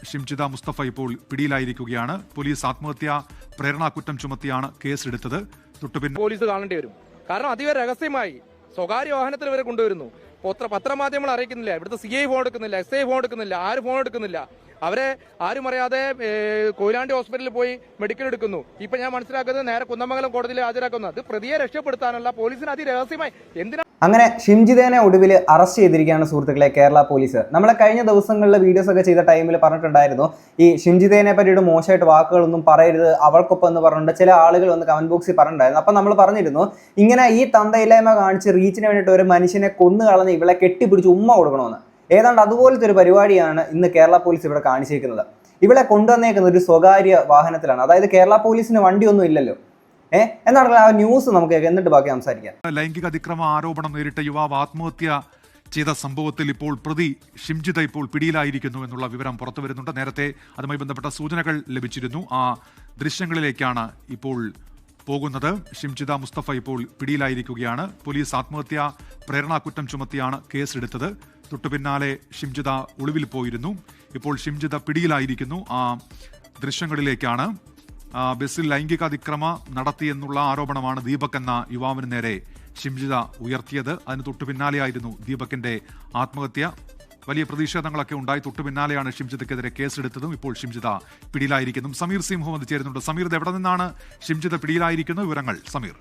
ഷിംജിത മുസ്തഫ ഇപ്പോൾ പിടിയിലായിരിക്കുകയാണ്. പോലീസ് ആത്മഹത്യാ പ്രേരണാകുറ്റം ചുമത്തിയാണ് കേസെടുത്തത്. പോലീസ് കാണേണ്ടി വരും. കാരണം അതീവ രഹസ്യമായി സ്വകാര്യ വാഹനത്തിൽ വരെ കൊണ്ടുവരുന്നു. പത്രമാധ്യമങ്ങൾ അറിയിക്കുന്നില്ല, ഇവിടുത്തെ CI ഫോൺ എടുക്കുന്നില്ല, SI ഫോൺ എടുക്കുന്നില്ല, ആരും ഫോൺ എടുക്കുന്നില്ല. അവരെ ആരും അറിയാതെ കൊയിലാണ്ടി ഹോസ്പിറ്റലിൽ പോയി മെഡിക്കൽ എടുക്കുന്നു. ഇപ്പൊ ഞാൻ മനസ്സിലാക്കുന്നത് നേരെ കുന്നമംഗലം കോടതിയിൽ ഹാജരാക്കുന്നു. അത് പ്രതിയെ രക്ഷപ്പെടുത്താനുള്ള പോലീസിന് അതിരഹസ്യമായി എന്തിനാ അങ്ങനെ ഷിംജിതേനെ ഒടുവിൽ അറസ്റ്റ് ചെയ്തിരിക്കുകയാണ് സുഹൃത്തുക്കളെ കേരള പോലീസ്. നമ്മളെ കഴിഞ്ഞ ദിവസങ്ങളിലെ വീഡിയോസ് ഒക്കെ ചെയ്ത ടൈമിൽ പറഞ്ഞിട്ടുണ്ടായിരുന്നു ഈ ഷിംജിതേനെ പറ്റിയിട്ട് മോശമായിട്ട് വാക്കുകളൊന്നും പറയരുത് അവൾക്കൊപ്പം എന്ന് പറഞ്ഞിട്ട് ചില ആളുകൾ വന്ന് കമന്റ് ബോക്സിൽ പറഞ്ഞിട്ടുണ്ടായിരുന്നു. അപ്പം നമ്മൾ പറഞ്ഞിരുന്നു ഇങ്ങനെ ഈ തന്തയില്ലായ്മ കാണിച്ച് റീച്ചിന് വേണ്ടിയിട്ട് ഒരു മനുഷ്യനെ കൊന്നു കളഞ്ഞ് ഇവളെ കെട്ടിപ്പിടിച്ച് ഉമ്മ കൊടുക്കണമെന്ന്. ഏതാണ്ട് അതുപോലത്തെ ഒരു പരിപാടിയാണ് ഇന്ന് കേരള പോലീസ് ഇവിടെ കാണിച്ചിരിക്കുന്നത്. ഇവളെ കൊണ്ടുവന്നേക്കുന്ന ഒരു സ്വകാര്യ വാഹനത്തിലാണ്. അതായത് കേരള പോലീസിന് വണ്ടിയൊന്നും ഇല്ലല്ലോ. എന്താണ് ആ ന്യൂസ് നമുക്ക് എന്നിട്ട് ബാക്കി സംസാരിക്കാം. ലൈംഗിക അതിക്രമ ആരോപണം നേരിട്ട യുവാവ് ആത്മഹത്യ ചെയ്ത സംഭവത്തിൽ ഇപ്പോൾ പ്രതി ഷിംജിത ഇപ്പോൾ പിടിയിലായിരിക്കുന്നു എന്നുള്ള വിവരം പുറത്തു വരുന്നുണ്ട്. നേരത്തെ അതുമായി ബന്ധപ്പെട്ട സൂചനകൾ ലഭിച്ചിരുന്നു. ആ ദൃശ്യങ്ങളിലേക്കാണ് ഇപ്പോൾ പോകുന്നത്. ഷിംജിത മുസ്തഫ ഇപ്പോൾ പിടിയിലായിരിക്കുകയാണ്. പോലീസ് ആത്മഹത്യാ പ്രേരണാകുറ്റം ചുമത്തിയാണ് കേസെടുത്തത്. തൊട്ടുപിന്നാലെ ഷിംജിത ഒളിവിൽ പോയിരുന്നു. ഇപ്പോൾ ഷിംജിത പിടിയിലായിരിക്കുന്നു. ആ ദൃശ്യങ്ങളിലേക്കാണ്. ബസ്സിൽ ലൈംഗിക അതിക്രമ നടത്തിയെന്നുള്ള ആരോപണമാണ് ദീപക് എന്ന യുവാവിന് നേരെ ഷിംജിത ഉയർത്തിയത്. അതിന് തൊട്ടുപിന്നാലെയായിരുന്നു ദീപകിന്റെ ആത്മഹത്യ. വലിയ പ്രതിഷേധങ്ങളൊക്കെ ഉണ്ടായി. തൊട്ടുപിന്നാലെയാണ് ഷിംജിതയ്ക്കെതിരെ കേസെടുത്തതും. ഇപ്പോൾ ഷിംജിത പിടിയിലായിരിക്കുന്നു. സമീർ സി മുഹമ്മദ് ചേരുന്നുണ്ട്. സമീർ, ഇത് എവിടെ നിന്നാണ് ഷിംജിത പിടിയിലായിരിക്കുന്ന വിവരങ്ങൾ? സമീർ.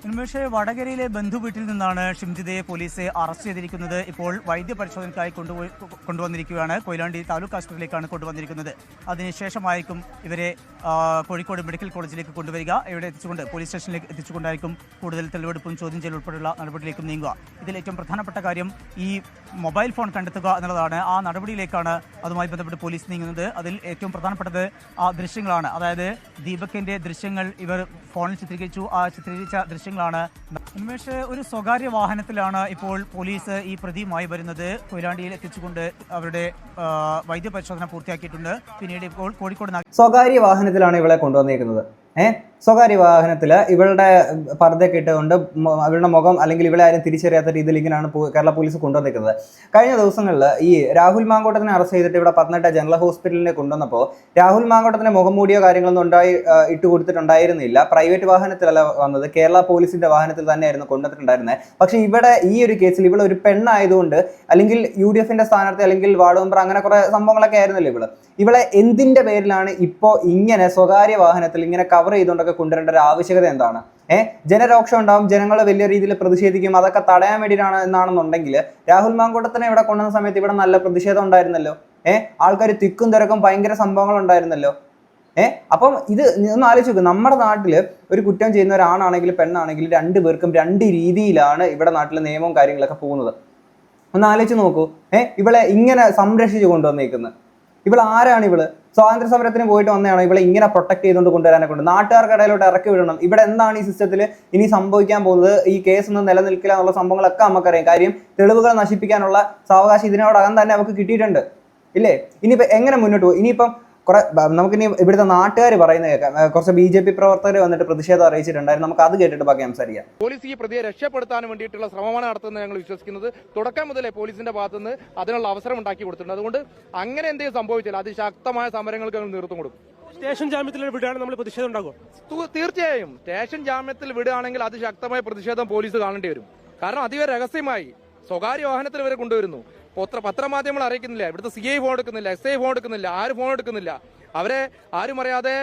ഉന്മേഷ്, വടകരയിലെ ബന്ധു വീട്ടിൽ നിന്നാണ് ഷിംജിതയെ പോലീസ് അറസ്റ്റ് ചെയ്തിരിക്കുന്നത്. ഇപ്പോൾ വൈദ്യപരിശോധനയ്ക്കായി കൊണ്ടുവന്നിരിക്കുകയാണ്. കൊയിലാണ്ടി താലൂക്ക് ആശുപത്രിയിലേക്കാണ് കൊണ്ടുവന്നിരിക്കുന്നത്. അതിനുശേഷമായിരിക്കും ഇവരെ കോഴിക്കോട് മെഡിക്കൽ കോളേജിലേക്ക് കൊണ്ടുവരിക. ഇവിടെ എത്തിച്ചുകൊണ്ട് പോലീസ് സ്റ്റേഷനിലേക്ക് എത്തിച്ചുകൊണ്ടായിരിക്കും കൂടുതൽ തെളിവെടുപ്പും ചോദ്യം ചെയ്യൽ ഉൾപ്പെടെയുള്ള നടപടിയിലേക്കും നീങ്ങുക. ഇതിൽ ഏറ്റവും പ്രധാനപ്പെട്ട കാര്യം ഈ മൊബൈൽ ഫോൺ കണ്ടെത്തുക എന്നുള്ളതാണ്. ആ നടപടിയിലേക്കാണ് അതുമായി ബന്ധപ്പെട്ട് പോലീസ് നീങ്ങുന്നത്. അതിൽ ഏറ്റവും പ്രധാനപ്പെട്ടത് ആ ദൃശ്യങ്ങളാണ്. അതായത് ദീപകിന്റെ ദൃശ്യങ്ങൾ ഇവർ ഫോണിൽ ചിത്രീകരിച്ചു. ആ ചിത്രീകരിച്ച ദൃശ്യങ്ങളാണ്. ഉന്മേഷ്, ഒരു സ്വകാര്യ വാഹനത്തിലാണ് ഇപ്പോൾ പോലീസ് ഈ പ്രതിയുമായി വരുന്നത്. കൊയിലാണ്ടിയിൽ എത്തിച്ചുകൊണ്ട് അവരുടെ വൈദ്യപരിശോധന പൂർത്തിയാക്കിയിട്ടുണ്ട്. പിന്നീട് ഇപ്പോൾ കോഴിക്കോട് സ്വകാര്യ വാഹനത്തിലാണ് ഇവളെ കൊണ്ടുവന്നേക്കുന്നത്. സ്വകാര്യ വാഹനത്തിൽ ഇവളുടെ പർദ്ദയൊക്കെ ഇട്ടുകൊണ്ട് ഇവളുടെ മുഖം അല്ലെങ്കിൽ ഇവളെ ആരും തിരിച്ചറിയാത്ത രീതിയിൽ ഇങ്ങനെയാണ് കേരള പോലീസ് കൊണ്ടുവന്നിരിക്കുന്നത്. കഴിഞ്ഞ ദിവസങ്ങളിൽ ഈ രാഹുൽ മാങ്കോട്ടത്തിനെ അറസ്റ്റ് ചെയ്തിട്ട് ഇവിടെ പത്തനംതിട്ട ജനറൽ ഹോസ്പിറ്റലിനെ കൊണ്ടുവന്നപ്പോൾ രാഹുൽ മാങ്കോട്ടത്തിന് മുഖം മൂടിയോ കാര്യങ്ങളൊന്നും ഇട്ട് കൊടുത്തിട്ടുണ്ടായിരുന്നില്ല. പ്രൈവറ്റ് വാഹനത്തിലല്ല വന്നത്, കേരള പോലീസിന്റെ വാഹനത്തിൽ തന്നെയായിരുന്നു കൊണ്ടുവന്നിട്ടുണ്ടായിരുന്നത്. പക്ഷേ ഇവിടെ ഈ ഒരു കേസിൽ ഇവൾ ഒരു പെണ്ണായതുകൊണ്ട് അല്ലെങ്കിൽ UDF സ്ഥാനാർത്ഥി അല്ലെങ്കിൽ വാർഡ് മെമ്പർ അങ്ങനെ കുറെ സംഭവങ്ങളൊക്കെ ആയിരുന്നല്ലോ ഇവളെ എന്തിന്റെ പേരിലാണ് ഇപ്പോൾ ഇങ്ങനെ സ്വകാര്യ വാഹനത്തിൽ ഇങ്ങനെ കവർ ചെയ്തുകൊണ്ടൊക്കെ കൊണ്ടുവരേണ്ട ഒരു ആവശ്യകത എന്താണ്? ജനരോക്ഷം ഉണ്ടാവും, ജനങ്ങൾ വലിയ രീതിയിൽ പ്രതിഷേധിക്കും. അതൊക്കെ തടയാൻ വേണ്ടിയിട്ടാണ് എന്നാണെന്നുണ്ടെങ്കിൽ രാഹുൽ മാങ്കോട്ടത്തിനെ ഇവിടെ കൊണ്ടുവന്ന സമയത്ത് ഇവിടെ നല്ല പ്രതിഷേധം ഉണ്ടായിരുന്നല്ലോ. ആൾക്കാർ തിക്കും തിരക്കും ഭയങ്കര സംഭവങ്ങൾ ഉണ്ടായിരുന്നല്ലോ. അപ്പം ഇത് ഒന്ന് ആലോചിച്ച് നോക്കും. നമ്മുടെ നാട്ടിൽ ഒരു കുറ്റം ചെയ്യുന്ന ഒരാണാണെങ്കിലും പെണ്ണാണെങ്കിലും രണ്ടുപേർക്കും രണ്ട് രീതിയിലാണ് ഇവിടെ നാട്ടിലെ നിയമവും കാര്യങ്ങളൊക്കെ പോകുന്നത്. ഒന്ന് ആലോചിച്ച് നോക്കൂ. ഇവളെ ഇങ്ങനെ സംരക്ഷിച്ചു കൊണ്ടുവന്നേക്കുന്നത് ഇവൾ ആരാണ്? ഇവള് സ്വാതന്ത്ര്യ സമരത്തിന് പോയിട്ട് വന്നതാണോ? ഇവളെ ഇങ്ങനെ പ്രൊട്ടക്ട് ചെയ്തുകൊണ്ട് കൊണ്ടുവരാനെ കൊണ്ട് നാട്ടുകാർക്കിടയിലോട്ട് ഇറക്കി വിടണം. ഇവിടെ എന്താണ് ഈ സിസ്റ്റത്തിൽ ഇനി സംഭവിക്കാൻ പോകുന്നത്? ഈ കേസ് ഒന്നും നിലനിൽക്കില്ല എന്നുള്ള സംഭവങ്ങളൊക്കെ നമുക്കറിയാം. കാര്യം തെളിവുകൾ നശിപ്പിക്കാനുള്ള സാവകാശം ഇതിനോടകം തന്നെ അവർക്ക് കിട്ടിയിട്ടുണ്ട് ഇല്ലേ? ഇനിയിപ്പോൾ എങ്ങനെ മുന്നോട്ട് പോകും? ഇനിയിപ്പം നമുക്കിനി ഇവിടുത്തെ നാട്ടുകാർ പറയുന്നത് കേൾക്കാം. കുറച്ച് BJP പ്രവർത്തകർ വന്നിട്ട് പ്രതിഷേധം അറിയിച്ചിട്ടുണ്ടായിരുന്നു. നമുക്ക് അത് കേട്ടിട്ട് ബാക്കി സംസാരിക്കാം. പോലീസ് ഈ പ്രതിയെ രക്ഷപ്പെടുത്താൻ വേണ്ടിയിട്ടുള്ള ശ്രമമാണ് നടത്തുന്നത് ഞങ്ങൾ വിശ്വസിക്കുന്നത്. തുടക്കം മുതലേ പോലീസിന്റെ ഭാഗത്തുനിന്ന് അതിനുള്ള അവസരം ഉണ്ടാക്കി കൊടുത്തിട്ടുണ്ട്. അതുകൊണ്ട് അങ്ങനെ എന്തെങ്കിലും സംഭവിച്ചാൽ അതിശക്തമായ സമരങ്ങൾക്ക് നേതൃത്വം കൊടുക്കും. സ്റ്റേഷൻ ജാമ്യത്തിൽ വിടുകയാണെങ്കിൽ നമ്മൾ പ്രതിഷേധം ഉണ്ടാകും. തീർച്ചയായും സ്റ്റേഷൻ ജാമ്യത്തിൽ വിടുകയാണെങ്കിൽ അതിശക്തമായ പ്രതിഷേധം പോലീസ് കാണേണ്ടി വരും. കാരണം അതീവ രഹസ്യമായി സ്വകാര്യ വാഹനത്തിൽ വരെ കൊണ്ടുവരുന്നു. പത്രമാധ്യമങ്ങൾ അറിയിക്കുന്നില്ല, ഇവിടുത്തെ CI ഫോൺ എടുക്കുന്നില്ല, SI ഫോൺ എടുക്കുന്നില്ല, ആരും ഫോൺ എടുക്കുന്നില്ല. അവരെ ആരും അറിയാതെ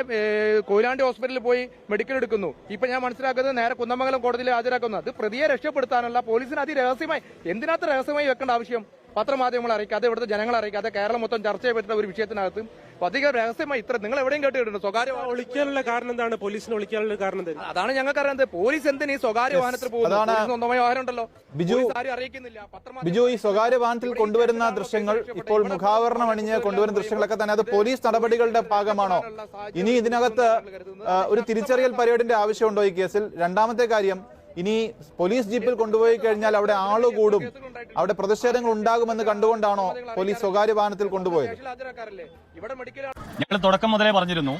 കൊയിലാണ്ടി ഹോസ്പിറ്റലിൽ പോയി മെഡിക്കൽ എടുക്കുന്നു. ഇപ്പൊ ഞാൻ മനസ്സിലാക്കുന്നത് നേരെ കുന്നമംഗലം കോടതിയിൽ ഹാജരാക്കുന്നു. അത് പ്രതിയെ രക്ഷപ്പെടുത്താനുള്ള പോലീസിന് അതിരഹസ്യമായി എന്തിനകത്ത് രഹസ്യമായി വെക്കേണ്ട ആവശ്യം? പത്രമാധ്യമങ്ങൾ അറിയിക്കാതെ ഇവിടുത്തെ ജനങ്ങളെ അറിയിക്കാതെ കേരളം മൊത്തം ചർച്ച ചെയ്യപ്പെട്ട ഒരു വിഷയത്തിനകത്ത് അധികം രഹസ്യമായി ഇത്ര നിങ്ങൾ എവിടെയും കേട്ടിട്ടുണ്ട്? സ്വകാര്യ ഒളിക്കാനുള്ള കാരണം എന്താണ്? പോലീസിന് ഒളിക്കാനുള്ള കാരണം എന്താണ്? അതാണ് ഞങ്ങൾക്ക് അറിയാതെ. പോലീസ് എന്തിന് ഈ സ്വകാര്യ വാഹനത്തിൽ പോകുന്നത്? സ്വന്തമായ വാഹനം ഉണ്ടല്ലോ, ആരും അറിയിക്കുന്നില്ല. ബിജു, ഈ സ്വകാര്യ വാഹനത്തിൽ കൊണ്ടുവരുന്ന ദൃശ്യങ്ങൾ, ഇപ്പോൾ മുഖാവരണം അണിഞ്ഞ് കൊണ്ടുവരുന്ന ദൃശ്യങ്ങളൊക്കെ തന്നെ അത് പോലീസ് നടപടികളുടെ ഭാഗമാണോ? ഇനി ഇതിനകത്ത് ഒരു തിരിച്ചറിയൽ പരേഡിന്റെ ആവശ്യമുണ്ടോ ഈ കേസിൽ? രണ്ടാമത്തെ കാര്യം, ഇനി പോലീസ് ജീപ്പിൽ കൊണ്ടുപോയി കഴിഞ്ഞാൽ അവിടെ ആള് കൂടും, അവിടെ പ്രതിഷേധങ്ങൾ ഉണ്ടാകുമെന്ന് കണ്ടുകൊണ്ടാണോ പോലീസ് സ്വകാര്യ വാഹനത്തിൽ കൊണ്ടുപോയത്? ഞങ്ങൾ തുടക്കം മുതലേ പറഞ്ഞിരുന്നു,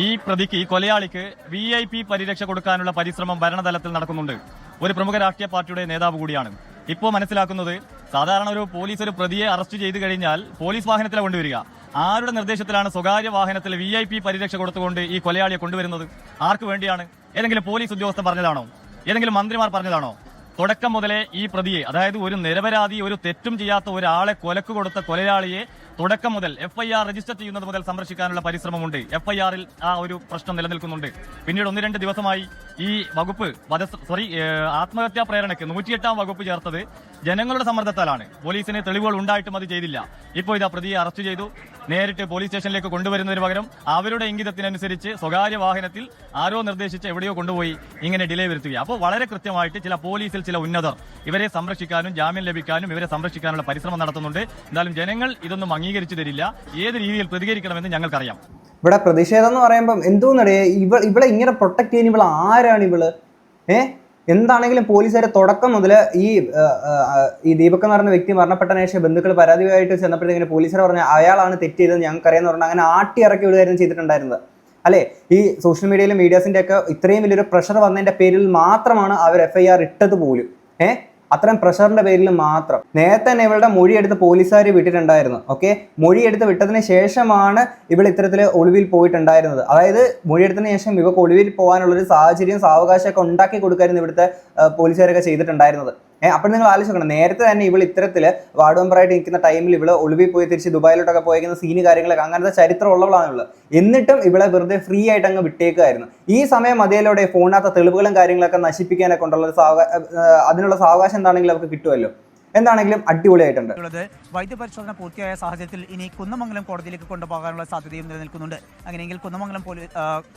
ഈ പ്രതിക്ക്, ഈ കൊലയാളിക്ക് VIP പരിരക്ഷ കൊടുക്കാനുള്ള പരിശ്രമം ഭരണതലത്തിൽ നടക്കുന്നുണ്ട്. ഒരു പ്രമുഖ രാഷ്ട്രീയ പാർട്ടിയുടെ നേതാവ് കൂടിയാണ്. ഇപ്പോൾ മനസ്സിലാക്കുന്നത് സാധാരണ ഒരു പോലീസ് ഒരു പ്രതിയെ അറസ്റ്റ് ചെയ്ത് കഴിഞ്ഞാൽ പോലീസ് വാഹനത്തിലാണ് കൊണ്ടുവരിക. ആരുടെ നിർദ്ദേശത്തിലാണ് സ്വകാര്യ വാഹനത്തിൽ VIP പരിരക്ഷ കൊടുത്തുകൊണ്ട് ഈ കൊലയാളിയെ കൊണ്ടുവരുന്നത്? ആർക്ക് വേണ്ടിയാണ്? ഏതെങ്കിലും പോലീസ് ഉദ്യോഗസ്ഥൻ പറഞ്ഞതാണോ? ഏതെങ്കിലും മന്ത്രിമാർ പറഞ്ഞതാണോ? തുടക്കം മുതലേ ഈ പ്രതിയെ, അതായത് ഒരു നിരപരാധി, ഒരു തെറ്റും ചെയ്യാത്ത ഒരാളെ കൊലക്ക് കൊടുത്ത കൊലയാളിയെ തുടക്കം മുതൽ FIR രജിസ്റ്റർ ചെയ്യുന്നത് മുതൽ സംരക്ഷിക്കാനുള്ള പരിശ്രമമുണ്ട്. FIR-ൽ ആ ഒരു പ്രശ്നം നിലനിൽക്കുന്നുണ്ട്. പിന്നീട് 1-2 ദിവസമായി ഈ വകുപ്പ് ആത്മഹത്യാ പ്രേരണയ്ക്ക് 108-ാം വകുപ്പ് ചേർത്തത് ജനങ്ങളുടെ സമ്മർദ്ദത്താലാണ്. പോലീസിന് തെളിവുകൾ ഉണ്ടായിട്ടും അത് ചെയ്തില്ല. ഇപ്പോൾ ഇതാ പ്രതിയെ അറസ്റ്റ് ചെയ്തു. നേരിട്ട് പോലീസ് സ്റ്റേഷനിലേക്ക് കൊണ്ടുവരുന്നതിന് പകരം അവരുടെ ഇംഗിതത്തിനനുസരിച്ച് സ്വകാര്യ വാഹനത്തിൽ ആരോ നിർദ്ദേശിച്ച് എവിടെയോ കൊണ്ടുപോയി ഇങ്ങനെ ഡിലേ വരുത്തുക. അപ്പോൾ വളരെ കൃത്യമായിട്ട് ചില പോലീസിൽ ചില ഉന്നതർ ഇവരെ സംരക്ഷിക്കാനും ജാമ്യം ലഭിക്കാനും ഇവരെ സംരക്ഷിക്കാനുള്ള പരിശ്രമം നടത്തുന്നുണ്ട്. എന്തായാലും ജനങ്ങൾ ഇതൊന്നും അംഗീകരിച്ചു തരില്ല. ഏത് രീതിയിൽ പ്രതികരിക്കണമെന്ന് ഞങ്ങൾക്കറിയാം. ഇവിടെ പ്രതിഷേധം എന്ന് പറയുമ്പം എന്തോന്നറിയേ, ഇവളെ ഇങ്ങനെ പ്രൊട്ടക്ട് ചെയ്യുന്ന ഇവള് ആരാണ് ഇവള്? എന്താണെങ്കിലും പോലീസുകാരെ തുടക്കം മുതൽ ഈ ദീപക് എന്ന് പറയുന്ന വ്യക്തി മരണപ്പെട്ട ശേഷം ബന്ധുക്കൾ പരാതിയായിട്ട് ചെന്നപ്പോഴത്തേക്കിങ്ങനെ പോലീസുകാർ പറഞ്ഞ അയാളാണ് തെറ്റ് ചെയ്തത് ഞങ്ങൾക്കറിയാമെന്ന് പറഞ്ഞാൽ അങ്ങനെ ആട്ടി ഇറക്കി വിടുകയായിരുന്നു ചെയ്തിട്ടുണ്ടായിരുന്നത് അല്ലേ? ഈ സോഷ്യൽ മീഡിയയിലും മീഡിയാസിന്റെ ഒക്കെ ഇത്രയും വലിയൊരു പ്രഷർ വന്നതിന്റെ പേരിൽ മാത്രമാണ് അവർ FIR ഇട്ടത് പോലും. അത്രയും പ്രഷറിന്റെ പേരിൽ മാത്രം. നേരത്തെ തന്നെ ഇവളുടെ മൊഴിയെടുത്ത് പോലീസുകാർ വിട്ടിട്ടുണ്ടായിരുന്നു. മൊഴിയെടുത്ത് വിട്ടതിന് ശേഷമാണ് ഇവൾ ഇത്തരത്തിൽ ഒളിവിൽ പോയിട്ടുണ്ടായിരുന്നത്. അതായത് മൊഴിയെടുത്തതിന് ശേഷം ഇവർക്ക് ഒളിവിൽ പോകാനുള്ളൊരു സാഹചര്യം സാവകാശമൊക്കെ ഉണ്ടാക്കി കൊടുക്കായിരുന്നു ഇവിടുത്തെ പോലീസുകാരൊക്കെ ചെയ്തിട്ടുണ്ടായിരുന്നത്. അപ്പോൾ നിങ്ങൾ ആലോചിക്കണം, നേരത്തെ തന്നെ ഇവൾ ഇത്തരത്തില് വാർഡ് മെമ്പറായിട്ട് നിൽക്കുന്ന ടൈമിൽ ഇവള് ഒളിവിൽ പോയി തിരിച്ച് ദുബായിലോട്ടൊക്കെ പോയിരിക്കുന്ന സീന് കാര്യങ്ങളൊക്കെ അങ്ങനത്തെ ചരിത്രം ഉള്ളവളാണ് ഇവള്. എന്നിട്ടും ഇവളെ വെറുതെ ഫ്രീ ആയിട്ട് അങ്ങ് വിട്ടേക്കുമായിരുന്നു. ഈ സമയം അതേലോടെ ഫോണിനകത്ത് തെളിവുകളും കാര്യങ്ങളൊക്കെ നശിപ്പിക്കാനൊക്കെ കൊണ്ടുള്ള അതിനുള്ള സാവകാശം എന്താണെങ്കിലും അവർക്ക് കിട്ടുമല്ലോ. എന്താണെങ്കിലും അടിപൊളിയായിട്ടുണ്ട്. വൈദ്യപരിശോധന പൂർത്തിയായ സാഹചര്യത്തിൽ ഇനി കുന്നമംഗലം കോടതിയിലേക്ക് കൊണ്ടുപോകാനുള്ള സാധ്യതയും നിലനിൽക്കുന്നുണ്ട്. അങ്ങനെയെങ്കിൽ കുന്നമംഗലം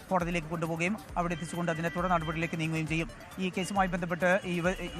കോടതിയിലേക്ക് കൊണ്ടുപോവുകയും അവിടെ എത്തിച്ചുകൊണ്ട് അതിന്റെ തുടർ നടപടിയിലേക്ക് നീങ്ങുകയും ചെയ്യും. ഈ കേസുമായി ബന്ധപ്പെട്ട്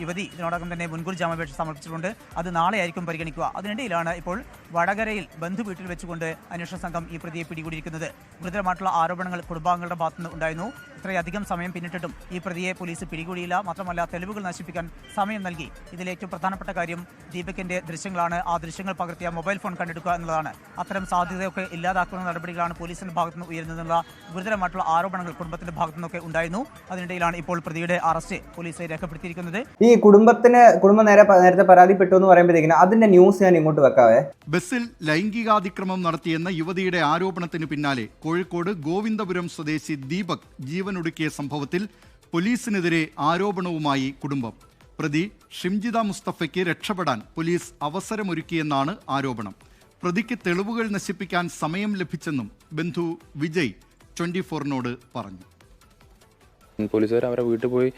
യുവതി ഇതിനോടകം തന്നെ മുൻകൂർ ജാമ്യാപേക്ഷ സമർപ്പിച്ചിട്ടുണ്ട്. അത് നാളെ ആയിരിക്കും പരിഗണിക്കുക. അതിനിടയിലാണ് ഇപ്പോൾ വടകരയിൽ ബന്ധു വീട്ടിൽ വെച്ചുകൊണ്ട് അന്വേഷണ സംഘം ഈ പ്രതിയെ പിടികൂടിയിരിക്കുന്നത്. ഗുരുതരമായിട്ടുള്ള ആരോപണങ്ങൾ കുടുംബാംഗങ്ങളുടെ ഭാഗത്തുനിന്ന് ഉണ്ടായിരുന്നു. ഇത്രയധികം സമയം പിന്നിട്ടിട്ടും ഈ പ്രതിയെ പോലീസ് പിടികൂടിയില്ല. മാത്രമല്ല തെളിവുകൾ നശിപ്പിക്കാൻ സമയം നൽകി. ഇതിലേറ്റവും പ്രധാനപ്പെട്ട കാര്യം ദീപകിന്റെ ദൃശ്യങ്ങളാണ്. ആ ദൃശ്യങ്ങൾ പകർത്തിയ മൊബൈൽ ഫോൺ കണ്ടെടുക്കുക എന്നുള്ളതാണ്. അത്തരം സാധ്യതയൊക്കെ ഇല്ലാതാക്കുന്ന നടപടികളാണ് പോലീസിന്റെ ഭാഗത്തുനിന്ന് ഉയരുന്നതെന്നുള്ള ഗുരുതരമായിട്ടുള്ള ആരോപണങ്ങൾ കുടുംബത്തിന്റെ ഭാഗത്തു നിന്നൊക്കെ ഉണ്ടായിരുന്നു. അതിനിടയിലാണ് ഇപ്പോൾ പ്രതിയുടെ അറസ്റ്റ് പോലീസ് രേഖപ്പെടുത്തിയിരിക്കുന്നത്. ഈ കുടുംബം നേരത്തെ പരാതിപ്പെട്ടു എന്ന് പറയുമ്പോഴത്തേക്കിന് അതിന്റെ ന്യൂസ് ഞാൻ ഇങ്ങോട്ട് വെക്കാവേ. ബസ്സിൽ ലൈംഗികാതിക്രമം നടത്തിയെന്ന യുവതിയുടെ ആരോപണത്തിന് പിന്നാലെ കോഴിക്കോട് ഗോവിന്ദപുരം സ്വദേശി ദീപക് ജീവനൊടുക്കിയ സംഭവത്തിൽ പോലീസിനെതിരെ ആരോപണവുമായി കുടുംബം. പ്രതി ഷിംജിത മുസ്തഫയ്ക്ക് രക്ഷപ്പെടാൻ പോലീസ് അവസരമൊരുക്കിയെന്നാണ് ആരോപണം. പ്രതിക്ക് തെളിവുകൾ നശിപ്പിക്കാൻ സമയം ലഭിച്ചെന്നും ബന്ധു വിജയ് 24-നോട് പറഞ്ഞു. പോലീസുകാർ അവരെ വീട്ടിൽ പോയി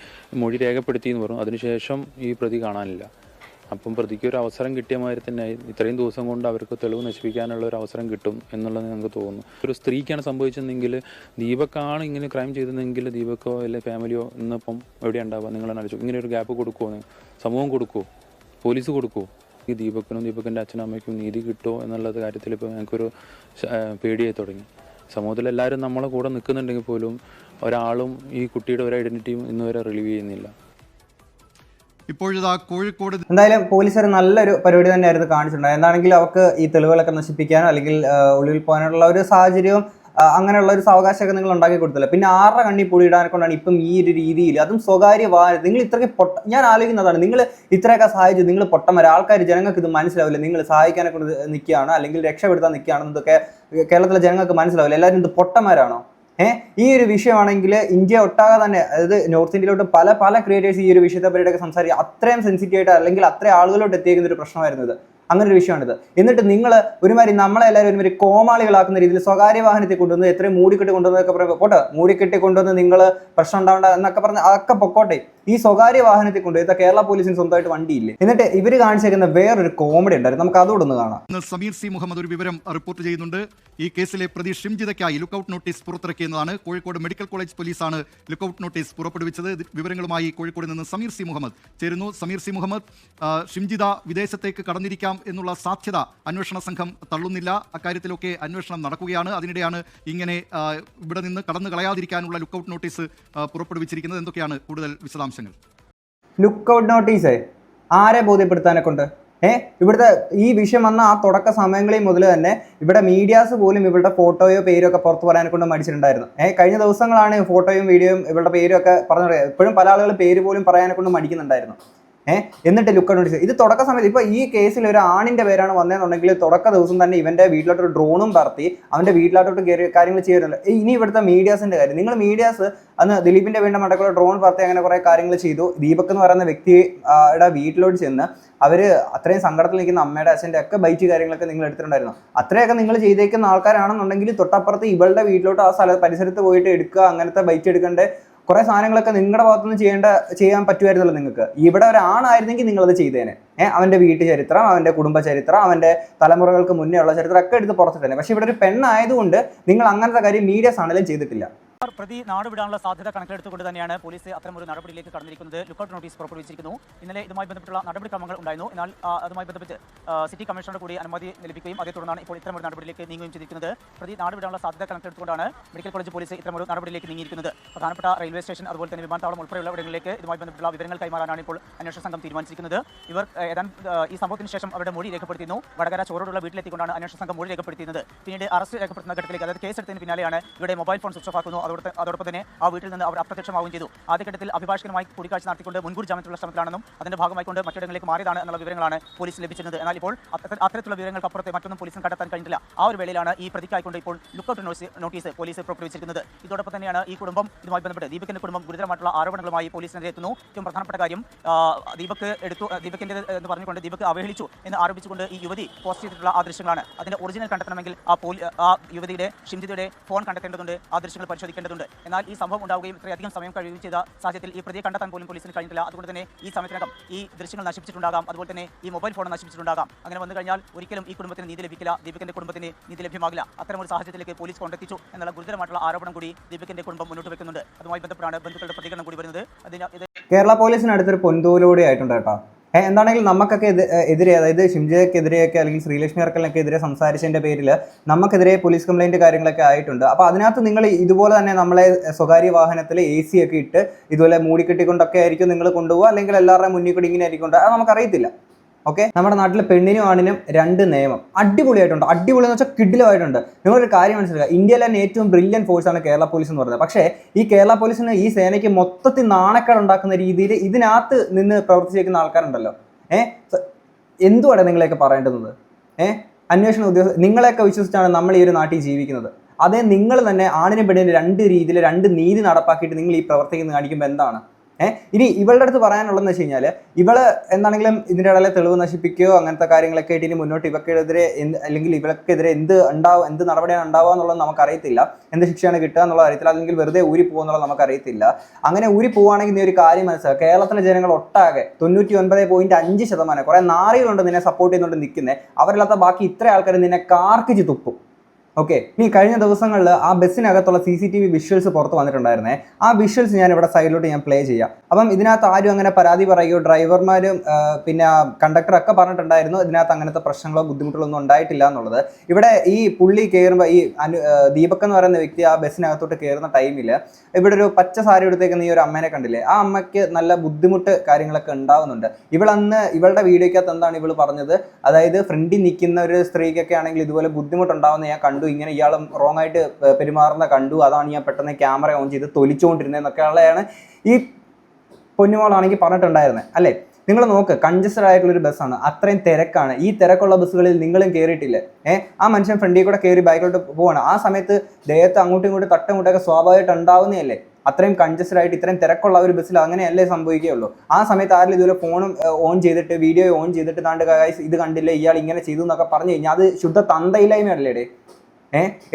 മൊഴി രേഖപ്പെടുത്തി എന്ന് പറഞ്ഞു. അതിനുശേഷം ഈ പ്രതി കാണാനില്ല. അപ്പം പ്രതിക്ക് ഒരു അവസരം കിട്ടിയ മാതിരി തന്നെ ഇത്രയും ദിവസം കൊണ്ട് അവർക്ക് തെളിവ് നശിപ്പിക്കാനുള്ള ഒരു അവസരം കിട്ടും എന്നുള്ളത് ഞങ്ങൾക്ക് തോന്നുന്നു. ഒരു സ്ത്രീക്കാണ് സംഭവിച്ചതെങ്കിൽ, ദീപക്കാണ് ഇങ്ങനെ ക്രൈം ചെയ്തതെങ്കിൽ ദീപക്കോ അല്ലെങ്കിൽ ഫാമിലിയോ ഇന്നിപ്പം എവിടെയാണ് ഉണ്ടാവുക? നിങ്ങളെ ആലോചിച്ചു. ഇങ്ങനെ ഒരു ഗ്യാപ്പ് കൊടുക്കുമോ? സമൂഹം കൊടുക്കുമോ? പോലീസ് കൊടുക്കുമോ? ഈ ദീപക്കിനും ദീപക്കിൻ്റെ അച്ഛനും അമ്മയ്ക്കും നീതി കിട്ടുമോ എന്നുള്ളത് കാര്യത്തിൽ ഇപ്പോൾ ഞങ്ങൾക്കൊരു പേടിയായി തുടങ്ങി. സമൂഹത്തിൽ എല്ലാവരും നമ്മളെ കൂടെ നിൽക്കുന്നുണ്ടെങ്കിൽ പോലും ഒരാളും ഈ കുട്ടിയുടെ ഒരു ഐഡന്റിറ്റിയും ഇന്നുവരെ റിലീവ് ചെയ്യുന്നില്ല. ഇപ്പോഴിതാ കോഴിക്കോട് എന്തായാലും പോലീസുകാർ നല്ലൊരു പരിപാടി തന്നെയായിരുന്നു കാണിച്ചിട്ടുണ്ടായത്. എന്താണെങ്കിലും അവർക്ക് ഈ തെളിവുകളൊക്കെ നശിപ്പിക്കാനോ അല്ലെങ്കിൽ ഒളിവിൽ പോകാനുള്ള ഒരു സാഹചര്യവും അങ്ങനെയുള്ള ഒരു സാവകാശമൊക്കെ നിങ്ങൾ ഉണ്ടാക്കി കൊടുത്തില്ല. പിന്നെ 6 കണ്ണി പൊടിയിടാനെ കൊണ്ടാണ് ഇപ്പം ഈ ഒരു രീതിയിൽ, അതും സ്വകാര്യ വാഹനം. നിങ്ങൾ ഇത്രയ്ക്ക് ഞാൻ ആലോചിക്കുന്നതാണ്, നിങ്ങൾ ഇത്രയൊക്കെ സഹായിച്ചു, നിങ്ങൾ പൊട്ടന്മാർ, ആൾക്കാർ, ജനങ്ങൾക്ക് ഇത് മനസ്സിലാവില്ല. നിങ്ങൾ സഹായിക്കാനെ കൊണ്ട് നിൽക്കുകയാണ് അല്ലെങ്കിൽ രക്ഷപ്പെടുത്താൻ നിൽക്കുകയാണെന്നൊക്കെ കേരളത്തിലെ ജനങ്ങൾക്ക് മനസ്സിലാവില്ല. എല്ലാവരും ഇത് പൊട്ടന്മാരാണോ? ഈ ഒരു വിഷയമാണെങ്കിൽ ഇന്ത്യ ഒട്ടാകെ തന്നെ, അതായത് നോർത്ത് ഇന്ത്യയിലോട്ട് പല ക്രിയേറ്റേഴ്സ് ഈ ഒരു വിഷയത്തെ പറ്റിയൊക്കെ സംസാരിക്കുക. അത്രയും സെൻസിറ്റീവ് ആയിട്ട് അല്ലെങ്കിൽ അത്രയും ആളുകളോട്ട് എത്തിയേക്കുന്ന ഒരു പ്രശ്നമായിരുന്നു ഇത്. അങ്ങനെ ഒരു വിഷയമാണിത്. എന്നിട്ട് നിങ്ങൾ ഒരുമാതിരി നമ്മളെ എല്ലാവരും ഒരുമാതിരി കോമാളികളാക്കുന്ന രീതിയിൽ സ്വകാര്യ വാഹനത്തിൽ കൊണ്ടുവന്ന് എത്രയും മൂടിക്കെട്ടി കൊണ്ടുവന്നതൊക്കെ പറയുമ്പോൾ പോട്ടെ, മൂടിക്കെട്ടി കൊണ്ടുവന്ന് നിങ്ങൾ പ്രശ്നം ഉണ്ടാവേണ്ട എന്നൊക്കെ പറഞ്ഞ് അതൊക്കെ പൊക്കോട്ടെ. ഈ സ്വകാര്യ വാഹനത്തിൽ കൊണ്ടുപോയി കേരള പോലീസിന് സ്വന്തമായിട്ട് വണ്ടിയില്ലേ? എന്നിട്ട് ഇവർ കാണിച്ചേക്കുന്ന വേറൊരു കോമഡി ഉണ്ടായിരുന്നു. നമുക്ക് അതോടെ ഒന്ന് കാണാം. സമീർ സി മുഹമ്മദ് ഒരു വിവരം റിപ്പോർട്ട് ചെയ്യുന്നുണ്ട്. ഈ കേസിലെ പ്രതി ഷിംജിതയ്ക്കായി ലുക്കൌട്ട് നോട്ടീസ് പുറത്തിറക്കിയെന്നതാണ്. കോഴിക്കോട് മെഡിക്കൽ കോളേജ് പോലീസാണ് ലുക്കൌട്ട് നോട്ടീസ് പുറപ്പെടുവിച്ചത്. വിവരങ്ങളുമായി കോഴിക്കോട് നിന്ന് സമീർ സി മുഹമ്മദ് ചേരുന്നു. സമീർ സി മുഹമ്മദ്, ഷിംജിത വിദേശത്തേക്ക് കടന്നിരിക്കാം എന്നുള്ള സാധ്യത അന്വേഷണ സംഘം തള്ളുന്നില്ല. അക്കാര്യത്തിലൊക്കെ അന്വേഷണം നടക്കുകയാണ്. അതിനിടെയാണ് ഇങ്ങനെ ഇവിടെ നിന്ന് കടന്നു കളയാതിരിക്കാനുള്ള ലുക്കൌട്ട് നോട്ടീസ് പുറപ്പെടുവിച്ചിരിക്കുന്നത്. എന്തൊക്കെയാണ് കൂടുതൽ വിശദാംശങ്ങൾ? ലുക്കൌട്ട് നോട്ടീസ് ആരെ ബോധ്യപ്പെടുത്താനെ കൊണ്ട്? ഇവിടുത്തെ ഈ വിഷയം വന്ന ആ തുടക്ക സമയങ്ങളിൽ മുതൽ തന്നെ ഇവിടെ മീഡിയാസ് പോലും ഇവരുടെ ഫോട്ടോയോ പേരോ ഒക്കെ പുറത്ത് പറയാനെ കൊണ്ട് മടിച്ചിട്ടുണ്ടായിരുന്നു. കഴിഞ്ഞ ദിവസങ്ങളാണ് ഫോട്ടോയും വീഡിയോയും ഇവരുടെ പേരും ഒക്കെ പറഞ്ഞു. എപ്പോഴും പല ആളുകൾ പേര് പോലും പറയാനെ കൊണ്ട് മടിക്കുന്നുണ്ടായിരുന്നു. എന്നിട്ട് ലുക്ക് നോട്ടീസ് ഇത് തുടക്ക സമയത്ത് ഇപ്പോൾ ഈ കേസിൽ ഒരു ആണിന്റെ പേരാണ് വന്നതെന്നുണ്ടെങ്കിൽ തുടക്ക ദിവസം തന്നെ ഇവന്റെ വീട്ടിലോട്ടൊരു ഡ്രോണും പറത്തി അവന്റെ വീട്ടിലോട്ട് കയറി കാര്യങ്ങൾ ചെയ്യുന്നുണ്ട്. ഇനി ഇവിടുത്തെ മീഡിയാസിന്റെ കാര്യം, നിങ്ങൾ മീഡിയാസ് അന്ന് ദിലീപിന്റെ വീടിന്റെ മണ്ടക്കുള്ള ഡ്രോൺ പറത്തി അങ്ങനെ കുറെ കാര്യങ്ങൾ ചെയ്തു. ദീപക് എന്ന് പറയുന്ന വ്യക്തിയുടെ വീട്ടിലോട്ട് ചെന്ന് അവര് അത്രയും സങ്കടത്തിൽ നിൽക്കുന്ന അമ്മയുടെ അച്ഛൻ്റെ ഒക്കെ ബൈറ്റ് കാര്യങ്ങളൊക്കെ നിങ്ങൾ എടുത്തിട്ടുണ്ടായിരുന്നു. അത്രയൊക്കെ നിങ്ങൾ ചെയ്തേക്കുന്ന ആൾക്കാരാണെന്നുണ്ടെങ്കിൽ തൊട്ടപ്പുറത്ത് ഇവളുടെ വീട്ടിലോട്ട് ആ പരിസരത്ത് പോയിട്ട് എടുക്കുക, അങ്ങനത്തെ ബൈറ്റ് എടുക്കേണ്ട കുറെ സാധനങ്ങളൊക്കെ നിങ്ങളുടെ ഭാഗത്തുനിന്ന് ചെയ്യാൻ പറ്റുമായിരുന്നല്ലോ നിങ്ങൾക്ക്. ഇവിടെ ഒരാണായിരുന്നെങ്കിൽ നിങ്ങളത് ചെയ്തേനെ. അവന്റെ വീട്ടു ചരിത്രം, അവന്റെ കുടുംബ ചരിത്രം, അവന്റെ തലമുറകൾക്ക് മുന്നേ ഉള്ള ചരിത്രം ഒക്കെ എടുത്ത് പുറത്തിട്ടേനെ. പക്ഷെ ഇവിടെ ഒരു പെണ്ണായതുകൊണ്ട് നിങ്ങൾ അങ്ങനത്തെ കാര്യം മീഡിയാസ് ആണെങ്കിലും ചെയ്തിട്ടില്ല. പ്രതി നാടുവിടാനുള്ള സാധ്യത കണക്കിലെടുത്തുകൊണ്ട് തന്നെയാണ് പോലീസ് അത്തരമൊരു നടപടിയിലേക്ക് കടന്നിരിക്കുന്നത്. Lookout notice പുറപ്പെടുവിച്ചിരിക്കുന്നു. ഇന്നലെ ഇതുമായി ബന്ധപ്പെട്ടുള്ള നടപടിക്രമങ്ങൾ ഉണ്ടായിരുന്നു. എന്നാൽ അതുമായി ബന്ധപ്പെട്ട് സിറ്റി കമ്മീഷണറുടെ കൂടി അനുമതി ലഭിക്കുകയും അതേ തുടർന്നാണ് ഇപ്പോൾ ഇത്തരമൊരു നടപടിയിലേക്ക് നീങ്ങുകയും ചെയ്തിരിക്കുന്നത്. പ്രതി നാടുവിടാനുള്ള സാധ്യത കണക്കിലെടുത്തുകൊണ്ടാണ് മെഡിക്കൽ കോളേജ് പോലീസ് ഇത്തരമൊരു നടപടിയിലേക്ക് നീങ്ങിയിരിക്കുന്നത്. പ്രധാനപ്പെട്ട റെയിൽവേ സ്റ്റേഷൻ അതുപോലെ തന്നെ വിമാനത്താവളം ഉൾപ്പെടെയുള്ള ഇടങ്ങളിലേക്ക് ഇതുമായി ബന്ധപ്പെട്ടുള്ള വിവരങ്ങൾ കൈമാറാനാണ് ഇപ്പോൾ അന്വേഷണ സംഘം തീരുമാനിച്ചിരിക്കുന്നത്. ഇവർ ഈ സംഭവത്തിന് ശേഷം അവരുടെ മൊഴി രേഖപ്പെടുത്തിയിരുന്നു. വടകര ചോറോടുള്ള വീട്ടിലെത്തിക്കൊണ്ടാണ് അന്വേഷണ സംഘം മൊഴി രേഖപ്പെടുത്തിയത്. പിന്നീട് അറസ്റ്റ് രേഖപ്പെടുത്തുന്ന ഘട്ടത്തിലേക്ക്, അതായത് കേസെടുത്തതിന് പിന്നാലെയാണ് ഇവിടെ മൊബൈൽ ഫോൺ സ്വിച്ച് ഓഫ് ആക്കുന്നു. അതോടൊപ്പം തന്നെ ആ വീട്ടിൽ നിന്ന് അവർ അപ്രത്യക്ഷമാവുകയും ചെയ്തു. ആദ്യഘട്ടത്തിൽ അഭിഭാഷകനുമായി കൂടിക്കാഴ്ച നടത്തിക്കൊണ്ട് മുൻകൂർ ജാമ്യത്തിലുള്ള ശ്രമത്തിലാണെന്നും അതിന്റെ ഭാഗമായിക്കൊണ്ട് മറ്റിടങ്ങളിലേക്ക് മാറിയതാണ് എന്നുള്ള വിവരങ്ങളാണ് പോലീസ് ലഭിച്ചിരുന്നത്. എന്നാൽ ഇപ്പോൾ അത്തരത്തിലുള്ള വിവരങ്ങൾക്കപ്പുറത്തെ മറ്റൊന്നും പോലീസിന് കണ്ടെത്താൻ കഴിഞ്ഞില്ല. ആ ഒരു വേളയിലാണ് ഈ പ്രതിക്കായിക്കൊണ്ട് ഇപ്പോൾ ലുക്കൌട്ട് നോട്ടീസ് പോലീസ് പുറപ്പെടുവിച്ചിരിക്കുന്നത്. ഇതോടൊപ്പം തന്നെയാണ് ഈ കുടുംബം ഇതുമായി ബന്ധപ്പെട്ട് ദീപകിന്റെ കുടുംബം ഗുരുതരമായിട്ടുള്ള ആരോപണങ്ങളുമായി പോലീസിനെതിരെ എത്തുന്നു. ഏറ്റവും പ്രധാനപ്പെട്ട കാര്യം ദീപകിന്റെ എന്ന് പറഞ്ഞുകൊണ്ട് ദീപക് അവഹേളിച്ചു എന്ന് ആരോപിച്ചുകൊണ്ട് ഈ യുവതി പോസ്റ്റ് ചെയ്തിട്ടുള്ള ആ ദൃശ്യങ്ങളാണ്. അതിന്റെ ഒറിജിനൽ കണ്ടെത്തണമെങ്കിൽ ആ യുവതിയുടെ ഷിംജിതയുടെ ഫോൺ കണ്ടെത്തേണ്ടതുണ്ട്, ആ ദൃശ്യങ്ങൾ പരിശോധിക്കേണ്ടതുണ്ട്. എന്നാൽ ഈ സംഭവം ഉണ്ടാവുകയും ഇത്രയധികം സമയം കഴിയുകയും ചെയ്ത സാഹചര്യത്തിൽ ഈ പ്രതിയെ കണ്ടെത്താൻ പോലും പോലീസിന് കഴിഞ്ഞിട്ടില്ല. അതുകൊണ്ട് തന്നെ ഈ സമയത്തിനകം ഈ ദൃശ്യങ്ങൾ നശിപ്പിച്ചിട്ടുണ്ടാകാം, അതുപോലെ തന്നെ ഈ മൊബൈൽ ഫോൺ നശിപ്പിച്ചിട്ടുണ്ടാകാം. അങ്ങനെ വന്നു കഴിഞ്ഞാൽ ഒരിക്കലും ഈ കുടുംബത്തിന് നീതി ലഭിക്കില്ല, ദീപകിന്റെ കുടുംബത്തിന് നീതി ലഭ്യമാകില്ല. അത്തരമൊരു സാഹചര്യത്തിലേക്ക് പോലീസ് കൊണ്ടെത്തിച്ചു എന്നുള്ള ഗുരുതരമായിട്ടുള്ള ആരോപണം കൂടി ദീപകിന്റെ കുടുംബം മുന്നോട്ട് വെക്കുന്നുണ്ട്. അതുമായി ബന്ധപ്പെട്ടാണ് ബന്ധുക്കളുടെ പ്രതികരണം കൂടി വരുന്നത്. കേരള പോലീസിന് അടുത്തൊരു പൊന്തോലോടെ ആയിട്ടുണ്ട് കേട്ടോ. എന്താണെങ്കിലും നമുക്കൊക്കെ എതിരെ, അതായത് ഷിംജയ്ക്കെതിരെയൊക്കെ അല്ലെങ്കിൽ ശ്രീലക്ഷ്മി അർക്കലിനൊക്കെ എതിരെ സംസാരിച്ചതിൻ്റെ പേരിൽ നമുക്കെതിരെ പോലീസ് കംപ്ലൈൻറ്റ് കാര്യങ്ങളൊക്കെ ആയിട്ടുണ്ട്. അപ്പോൾ അതിനകത്ത് നിങ്ങൾ ഇതുപോലെ തന്നെ നമ്മളെ സ്വകാര്യ വാഹനത്തിൽ AC ഒക്കെ ഇട്ട് ഇതുപോലെ മൂടിക്കെട്ടിക്കൊണ്ടൊക്കെ ആയിരിക്കും നിങ്ങൾ കൊണ്ടുപോകുക, അല്ലെങ്കിൽ എല്ലാവരുടെയും മുന്നിൽ കൂടി ഇങ്ങനെ ആയിരിക്കും. അത് നമുക്കറിയത്തില്ല. ഓക്കെ, നമ്മുടെ നാട്ടിൽ പെണ്ണിനും ആണിനും 2 നിയമം അടിപൊളിയായിട്ടുണ്ട്. അടിപൊളി എന്ന് വെച്ചാൽ കിഡിലുമായിട്ടുണ്ട്. നിങ്ങളൊരു കാര്യം മനസ്സിലാക്കുക, ഇന്ത്യയിലെ തന്നെ ഏറ്റവും ബ്രില്യൻ ഫോഴ്സാണ് കേരള പോലീസ് എന്ന് പറയുന്നത്. പക്ഷേ ഈ കേരള പോലീസിന്, ഈ സേനയ്ക്ക് മൊത്തത്തിൽ നാണക്കേട് ഉണ്ടാക്കുന്ന രീതിയിൽ ഇതിനകത്ത് നിന്ന് പ്രവർത്തിച്ചിരിക്കുന്ന ആൾക്കാരുണ്ടല്ലോ. എന്തുവാണ് നിങ്ങളെയൊക്കെ പറയേണ്ടുന്നത്? അന്വേഷണ ഉദ്യോഗസ്ഥർ നിങ്ങളെയൊക്കെ വിശ്വസിച്ചാണ് നമ്മൾ ഈ ഒരു നാട്ടിൽ ജീവിക്കുന്നത്. അതേ നിങ്ങൾ തന്നെ ആണിനും പെണ്ണിനും 2 രീതിയിൽ 2 നീതി നടപ്പാക്കിയിട്ട് നിങ്ങൾ ഈ പ്രവർത്തിക്കുന്ന കാണിക്കുമ്പോൾ എന്താണ്? ഇനി ഇവളുടെ അടുത്ത് പറയാനുള്ളതെന്ന് വെച്ച് കഴിഞ്ഞാൽ, ഇവള് എന്താണെങ്കിലും ഇതിൻ്റെ ഇടയിലെ തെളിവ് നശിപ്പിക്കുകയോ അങ്ങനത്തെ കാര്യങ്ങളൊക്കെ ആയിട്ട് ഇനി മുന്നോട്ട് ഇവക്കെതിരെ അല്ലെങ്കിൽ ഇവൾക്കെതിരെ എന്ത് നടപടിയാണ് ഉണ്ടാവുക എന്നുള്ളത് നമുക്കറിയത്തില്ല. എന്ത് ശിക്ഷയാണ് കിട്ടുക എന്നുള്ളത് അറിയത്തില്ല. അല്ലെങ്കിൽ വെറുതെ ഊരി പോകുക എന്നുള്ളത് നമുക്കറിയത്തില്ല. അങ്ങനെ ഊരി പോവുകയാണെങ്കിൽ നീ ഒരു കാര്യം മനസ്സിലാക്കുക, കേരളത്തിലെ ജനങ്ങൾ ഒട്ടാകെ 99.5% കുറെ നാറികളുണ്ട് നിന്നെ സപ്പോർട്ട് ചെയ്തുകൊണ്ട് നിൽക്കുന്നത്. അവരില്ലാത്ത ബാക്കി ഇത്ര ആൾക്കാർ നിന്നെ കാർക്കിച്ച് തുപ്പും. ഓക്കെ, ഇനി കഴിഞ്ഞ ദിവസങ്ങളിൽ ആ ബസ്സിനകത്തുള്ള CCTV വിഷ്വൽസ് പുറത്ത് വന്നിട്ടുണ്ടായിരുന്നേ. ആ വിഷ്വൽസ് ഞാൻ ഇവിടെ സൈഡിലോട്ട് ഞാൻ പ്ലേ ചെയ്യാം. അപ്പം ഇതിനകത്ത് ആരും അങ്ങനെ പരാതി പറയുകയോ, ഡ്രൈവർമാരും പിന്നെ കണ്ടക്ടറൊക്കെ പറഞ്ഞിട്ടുണ്ടായിരുന്നു ഇതിനകത്ത് അങ്ങനത്തെ പ്രശ്നങ്ങളോ ബുദ്ധിമുട്ടുകളോ ഒന്നും ഉണ്ടായിട്ടില്ല എന്നുള്ളത്. ഇവിടെ ഈ പുള്ളി കയറുമ്പോൾ, ഈ ദീപക് എന്ന് പറയുന്ന വ്യക്തി ആ ബസ്സിനകത്തോട്ട് കയറുന്ന ടൈമിൽ ഇവിടെ ഒരു പച്ച സാരി എടുത്തേക്കുന്ന ഈ ഒരു അമ്മേനെ കണ്ടില്ലേ? ആ അമ്മയ്ക്ക് നല്ല ബുദ്ധിമുട്ട് കാര്യങ്ങളൊക്കെ ഉണ്ടാവുന്നുണ്ട്. ഇവളുടെ വീഡിയോക്കകത്ത് എന്താണ് ഇവള് പറഞ്ഞത്? അതായത് ഫ്രണ്ടിൽ നിൽക്കുന്ന ഒരു സ്ത്രീക്കൊക്കെ ആണെങ്കിൽ ഇതുപോലെ ബുദ്ധിമുട്ടുണ്ടാവുന്ന ഞാൻ കണ്ടു, ഇങ്ങനെ ഇയാൾ റോങ് ആയിട്ട് പെരുമാറുന്ന കണ്ടു, അതാണ് ഞാൻ പെട്ടെന്ന് ക്യാമറ ഓൺ ചെയ്ത് തൊലിച്ചുകൊണ്ടിരുന്നതെന്നൊക്കെയുള്ളതാണ് ഈ പൊന്നുമോളാണെങ്കിൽ പറഞ്ഞിട്ടുണ്ടായിരുന്നത് അല്ലേ? നിങ്ങൾ നോക്ക്, കൺജസ്റ്റഡ് ആയിട്ടുള്ളൊരു ബസ്സാണ്, അത്രയും തിരക്കാണ്. ഈ തിരക്കുള്ള ബസ്സുകളിൽ നിങ്ങളും കയറിയിട്ടില്ലേ? ആ മനുഷ്യൻ ഫ്രണ്ടിൽ കൂടെ കയറി ബാക്കിലോട്ട് പോവാണ്. ആ സമയത്ത് ദേഹത്ത് അങ്ങോട്ടും ഇങ്ങോട്ടും തട്ടുമുട്ടൊക്കെ സ്വാഭാവികമായിട്ട് ഉണ്ടാവുന്നതല്ലേ? അത്രയും കൺജസ്റ്റഡ് ആയിട്ട് ഇത്രയും തിരക്കുള്ള ഒരു ബസ്സിൽ അങ്ങനെയല്ലേ സംഭവിക്കുകയുള്ളൂ. ആ സമയത്ത് ആരെങ്കിലും ഇതുപോലെ ഫോണും ഓൺ ചെയ്തിട്ട് വീഡിയോ ഓൺ ചെയ്തിട്ട് താണ്ട് ഇത് കണ്ടില്ല ഇയാൾ ഇങ്ങനെ ചെയ്തു എന്നൊക്കെ പറഞ്ഞു കഴിഞ്ഞാൽ അത് ശുദ്ധ തന്തയില്ലായ്മയല്ലേടേ?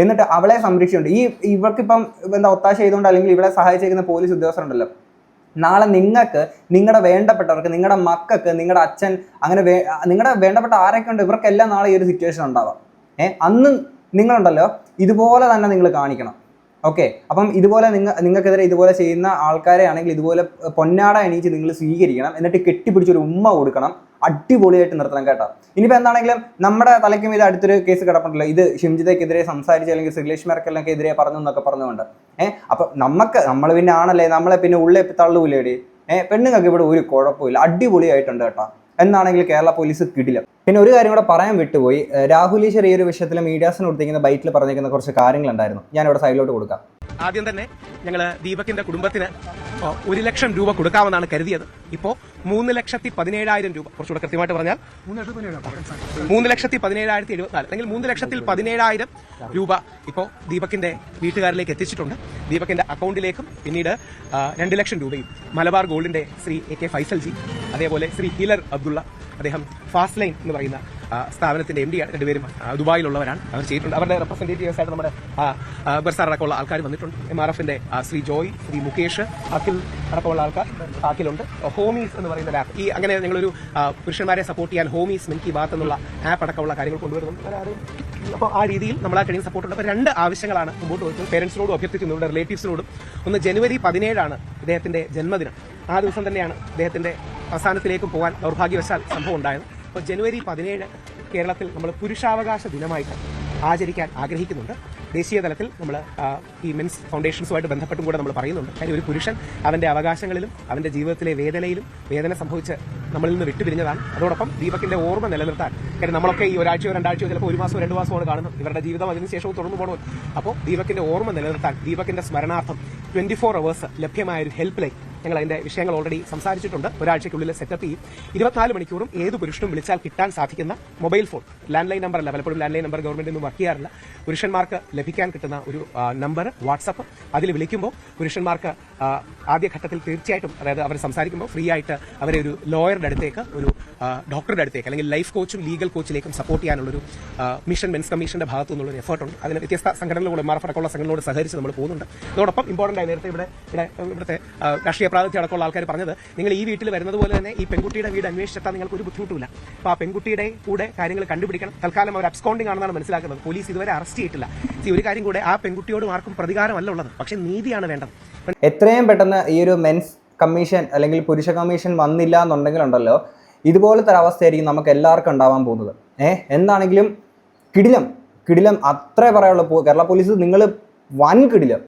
എന്നിട്ട് അവളെ സംരക്ഷിച്ചുണ്ട്. ഇവർക്കിപ്പം എന്താ ഒത്താശ ചെയ്തുകൊണ്ട് അല്ലെങ്കിൽ ഇവളെ സഹായിച്ചേക്കുന്ന പോലീസ് ഉദ്യോഗസ്ഥരുണ്ടല്ലോ, നാളെ നിങ്ങൾക്ക്, നിങ്ങളുടെ വേണ്ടപ്പെട്ടവർക്ക്, നിങ്ങളുടെ മക്കൾക്ക്, നിങ്ങളുടെ അച്ഛൻ, അങ്ങനെ നിങ്ങളുടെ വേണ്ടപ്പെട്ട ആരൊക്കെ ഉണ്ട് ഇവർക്കെല്ലാം നാളെ ഈ ഒരു സിറ്റുവേഷൻ ഉണ്ടാവാം. അന്ന് നിങ്ങളുണ്ടല്ലോ ഇതുപോലെ തന്നെ നിങ്ങൾ കാണിക്കണം. ഓക്കെ, അപ്പം ഇതുപോലെ നിങ്ങൾക്കെതിരെ ഇതുപോലെ ചെയ്യുന്ന ആൾക്കാരെ ആണെങ്കിൽ ഇതുപോലെ പൊന്നാട എണീച്ച് നിങ്ങൾ സ്വീകരിക്കണം. എന്നിട്ട് കെട്ടിപ്പിടിച്ചൊരു ഉമ്മ കൊടുക്കണം. അടിപൊളിയായിട്ട് നിർത്തണം കേട്ടോ. ഇനിയിപ്പോൾ എന്താണെങ്കിലും നമ്മുടെ തലയ്ക്കും ഇത് അടുത്തൊരു കേസ് കിടപ്പുണ്ടല്ലോ, ഇത് ഷിംജിതയ്ക്കെതിരെ സംസാരിച്ച് അല്ലെങ്കിൽ ശ്രീലക്ഷ്മി അർക്കലിനൊക്കെ എതിരെ പറഞ്ഞു എന്നൊക്കെ പറഞ്ഞുകൊണ്ട്. അപ്പം നമ്മൾ പിന്നെ ആണല്ലേ, നമ്മളെ പിന്നെ ഉള്ളേ തള്ളൂല്ലേടി? പെണ്ണുങ്ങൾക്ക് ഇവിടെ ഒരു കുഴപ്പമില്ല, അടിപൊളിയായിട്ടുണ്ട് കേട്ടോ. എന്നാണെങ്കിൽ കേരള പോലീസ് കിടിലം. പിന്നെ ഒരു കാര്യം കൂടെ പറയാൻ വിട്ടുപോയി, രാഹുൽ ഈശ്വർ ഈ ഒരു വിഷയത്തിൽ മീഡിയാസിന് കൊടുത്തിരിക്കുന്ന ബൈറ്റിൽ പറഞ്ഞിരിക്കുന്ന കുറച്ച് കാര്യങ്ങളുണ്ടായിരുന്നു. ഞാനിവിടെ സൈഡിലോട്ട് കൊടുക്കാം. ആദ്യം തന്നെ ഞങ്ങൾ ദീപകിന്റെ കുടുംബത്തിന് 1 ലക്ഷം രൂപ കൊടുക്കാമെന്നാണ് കരുതിയത്. ഇപ്പോൾ 3,17,000 രൂപ, കുറച്ചുകൂടെ കൃത്യമായിട്ട് പറഞ്ഞാൽ 3,17,074 അല്ലെങ്കിൽ 3,17,000 രൂപ ഇപ്പോൾ ദീപകിന്റെ വീട്ടുകാരിലേക്ക് എത്തിച്ചിട്ടുണ്ട്. ദീപകിന്റെ അക്കൗണ്ടിലേക്കും പിന്നീട് 2 ലക്ഷം രൂപയും മലബാർ ഗോൾഡിന്റെ ശ്രീ AK ഫൈസൽജി, അതേപോലെ ശ്രീ ഹീലർ അബ്ദുള്ള, അദ്ദേഹം ഫാസ്റ്റ് ലൈൻ എന്ന് പറയുന്ന സ്ഥാപനത്തിന്റെ MD ആണ്. രണ്ടുപേരും ദുബായിലുള്ളവരാണ്. അവർ ചെയ്തിട്ടുണ്ട്. അവരുടെ റെപ്രസെന്റേറ്റീവ്സ് ആയിട്ട് നമ്മുടെ ബർസാർ അടക്കമുള്ള ആൾക്കാർ വന്നിട്ടുണ്ട്. MRFന്റെ ശ്രീ ജോയ്, ശ്രീ മുകേഷ്, അഖിൽ അടക്കമുള്ള ആൾക്കാർ, അഖിലുണ്ട്. ഹോമീസ് എന്ന് പറയുന്ന ആപ്പ്, ഈ അങ്ങനെ ഞങ്ങളൊരു പുരുഷന്മാരെ സപ്പോർട്ട് ചെയ്യാൻ ഹോമീസ് മൻ കി ബാത്ത് എന്നുള്ള ആപ്പ് അടക്കമുള്ള കാര്യങ്ങൾ കൊണ്ടുവരുന്നുണ്ട്. അപ്പോൾ ആ രീതിയിൽ നമ്മൾ ആ കഴിയും സപ്പോർട്ടുണ്ട്. അപ്പോൾ 2 ആവശ്യങ്ങളാണ് മുമ്പോട്ട് വെച്ചത്. പേരൻസിനോടും അഭ്യർത്ഥിക്കുന്നു, ഇവിടെ റിലേറ്റീവ്സിനോടും. ഒന്ന്, ജനുവരി 17 ഇദ്ദേഹത്തിന്റെ ജന്മദിനം. ആ ദിവസം തന്നെയാണ് ഇദ്ദേഹത്തിന്റെ അവസാനത്തിലേക്ക് പോകാൻ ദൗർഭാഗ്യവശാൽ സംഭവം ഉണ്ടായത്. അപ്പോൾ ജനുവരി 17 കേരളത്തിൽ നമ്മൾ പുരുഷാവകാശ ദിനമായിട്ട് ആചരിക്കാൻ ആഗ്രഹിക്കുന്നുണ്ട്. ദേശീയ തലത്തിൽ നമ്മൾ ഈ മെൻസ് ഫൗണ്ടേഷൻസുമായിട്ട് ബന്ധപ്പെട്ടും കൂടെ നമ്മൾ പറയുന്നുണ്ട്. കാര്യം ഒരു പുരുഷൻ അവന്റെ അവകാശങ്ങളിലും അവന്റെ ജീവിതത്തിലെ വേദന സംഭവിച്ച് നമ്മളിൽ നിന്ന് വിട്ടുപിരിഞ്ഞതാണ്. അതോടൊപ്പം ദീപകിന്റെ ഓർമ്മ നിലനിർത്താൻ, കാര്യം നമ്മളൊക്കെ ഈ ഒരാഴ്ചയോ 2 ആഴ്ചയോ ചിലപ്പോൾ 1 മാസമോ 2 മാസമോ കാണുന്നത്. ഇവരുടെ ജീവിതം അതിനുശേഷവും തുടർന്നു പോകണം. അപ്പോൾ ദീപകിന്റെ ഓർമ്മ നിലനിർത്താൻ, ദീപകിന്റെ സ്മരണാർത്ഥം 24 hours ലഭ്യമായ ഒരു ഹെൽപ്പ് ലൈൻ ഞങ്ങൾ അതിന്റെ വിഷയങ്ങൾ ഓൾറെഡി സംസാരിച്ചിട്ടുണ്ട്. ഒരാഴ്ചയ്ക്കുള്ളിൽ സെറ്റപ്പ് ചെയ്യും. 24 മണിക്കൂറും ഏത് പുരുഷനും വിളിച്ചാൽ കിട്ടാൻ സാധിക്കുന്ന mobile phone, land line number അല്ല, പലപ്പോഴും ലാൻഡ് ലൈൻ നമ്പർ ഗവൺമെന്റ് ഒന്നും വർക്ക് ചെയ്യാറില്ല. പുരുഷന്മാർക്ക് ലഭിക്കാൻ കിട്ടുന്ന ഒരു നമ്പർ, വാട്സപ്പ്. അതിൽ വിളിക്കുമ്പോൾ പുരുഷന്മാർക്ക് ആദ്യഘട്ടത്തിൽ തീർച്ചയായിട്ടും, അതായത് അവർ സംസാരിക്കുമ്പോൾ ഫ്രീ ആയിട്ട് അവരെ ഒരു ലോയറുടെ അടുത്തേക്ക്, ഒരു ഡോക്ടറുടെ അടുത്തേക്ക്, അല്ലെങ്കിൽ ലൈഫ് കോച്ചും ലീഗൽ കോച്ചിലേക്കും സപ്പോർട്ട് ചെയ്യാനുള്ളൊരു മിഷൻ മെൻസ് കമ്മീഷന്റെ ഭാഗത്തു നിന്നുള്ളൊരു എഫേർട്ടുണ്ട്. അതിന് വ്യത്യസ്ത സംഘടനകളോട്, MRF അടക്കമുള്ള സംഘടനകളോട് സഹകരിച്ച് നമ്മൾ പോകുന്നുണ്ട്. അതോടൊപ്പം ഇമ്പോർട്ടന്റ് ആയി നേരത്തെ ഇവിടുത്തെ രാഷ്ട്രീയ പ്രാതിനിധ്യം അടക്കമുള്ള ആൾക്കാർ പറഞ്ഞത്, നിങ്ങൾ ഈ വീട്ടിൽ വരുന്നത് പോലെ തന്നെ ഈ പെൺകുട്ടിയുടെ വീട് അന്വേഷിച്ചെത്താൻ നിങ്ങൾക്ക് ഒരു ബുദ്ധിമുട്ടില്ല. അപ്പോൾ ആ പെൺകുട്ടിയുടെ കൂടെ കാര്യങ്ങൾ കണ്ടുപിടിക്കണം. തൽക്കാലം അവർ അബ്സ്കോണ്ടിംഗ് ആണെന്നാണ് മനസ്സിലാക്കുന്നത്. പോലീസ് ഇതുവരെ അറസ്റ്റ് ചെയ്തിട്ടില്ല. ഒരു കാര്യം കൂടെ, ആ പെൺകുട്ടിയോടും ആർക്കും പ്രതികാരമല്ല ഉള്ളത്, പക്ഷേ നീതിയാണ് വേണ്ടത്. എത്രയും പെട്ടെന്ന് ഈ ഒരു മെൻസ് കമ്മീഷൻ അല്ലെങ്കിൽ പുരുഷ കമ്മീഷൻ വന്നില്ല എന്നുണ്ടെങ്കിലുണ്ടല്ലോ, ഇതുപോലത്തെ ഒരു അവസ്ഥയായിരിക്കും നമുക്ക് എല്ലാവർക്കും ഉണ്ടാവാൻ പോകുന്നത്. എന്താണെങ്കിലും കിടിലം അത്രേ പറയുള്ളൂ. കേരള പോലീസ് നിങ്ങൾ വൻ കിടിലം.